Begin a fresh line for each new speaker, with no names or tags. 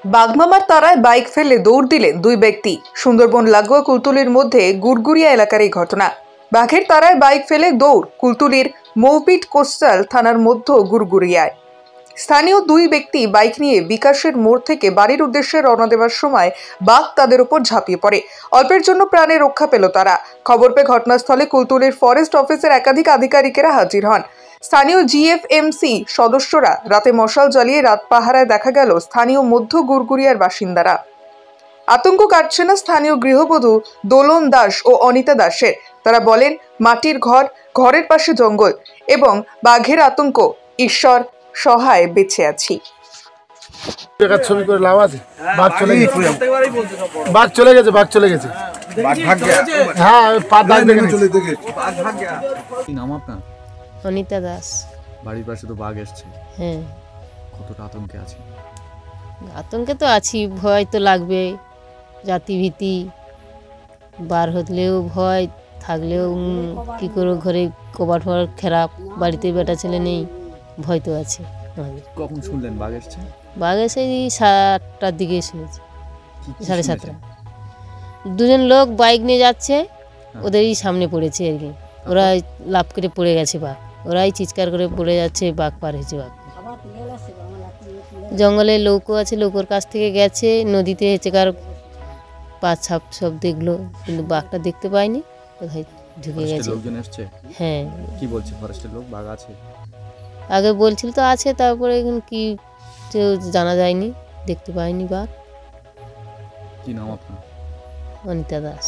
বাগমামার তারায় বাইক ফেলে দৌড় দিলেন দুই ব্যক্তি। সুন্দরবন লাগোয়া কুলতলির মধ্যে গুড়গুড়িয়া এলাকার এই ঘটনা। বাঘের তারায় বাইক ফেলে দৌড় কুলতলির মৌপিট কোস্টাল থানার মধ্য গুড়গুড়িয়ায়। স্থানীয় দুই ব্যক্তি বাইক নিয়ে বিকাশের মোড় থেকে বাড়ির উদ্দেশ্যে রওনা দেওয়ার সময় বাঘ তাদের উপর ঝাঁপিয়ে পড়ে। অল্পের জন্য প্রাণে রক্ষা পেল তারা। খবর পেয়ে ঘটনাস্থলে কুলতলির ফরেস্ট অফিসের একাধিক আধিকারিকেরা হাজির হন। স্থানীয় জিএফএমসি সদস্যরা রাতে মশাল জ্বালিয়ে রাত পাহারায় দেখা গেল স্থানীয় মধ্য গুড়গুড়িয়ার বাসিন্দারা। আতঙ্ক কাটছে না স্থানীয় গৃহবধূ দোলন দাস ও অনিতা দাসের। তারা বলেন, মাটির ঘর, ঘরের পাশে জঙ্গল এবং বাঘের আতঙ্ক, ঈশ্বর সহায় বেঁচে আছি।
ছবি করে লাভ আছে? বাঘ চলে গেছে, বাঘ চলে গেছে, বাঘ চলে গেছে। হ্যাঁ, পা দাগ দেখে চলে গেছে।
কি নাম আপনার?
অনিতা দাস।
বাড়ির পাশে তো বাঘ এসছে।
হ্যাঁ,
কতটা আতঙ্কে আছে?
আতঙ্কে তো আছি, ভয় তো লাগবে, জাতিভীতি, বার হলেও ভয়, থাকলেও কি করে ঘরে কবাট ফবাট খারাপ, বাড়িতে বেটা ছেলে নেই, ভয় তো আছে আমাদের।
কখন শুনলেন বাঘ এসছে?
বাঘ এসে 7টার দিকে শুনেছি,
কি
7:30। দুজন লোক বাইক নিয়ে যাচ্ছে, ওদেরই সামনে পড়েছে আর কি। ওরা লাফ করে পড়ে গেছে বাঘ, ওরাই চিৎকার করে পড়ে যাচ্ছে, বাঘ পার হয়েছে। বাঘ জঙ্গলে লৌকো আছে, লৌকোর কাছ থেকে গেছে, নদীতে হচ্ছে কার পা ছাপ সব দেখলো, কিন্তু বাঘটা দেখতে পায়নি, কোথায় ঢুকে গেছে।
লোকজন এসছে?
হ্যাঁ।
কি বলছে ফরেস্টের লোক? বাঘ আছে?
আগে বলছিল তো আছে, তারপরে এখন কি জানা যায়নি, দেখতে পাইনি বাঘ।
কি নাম আপনার?
অনিতা দাস।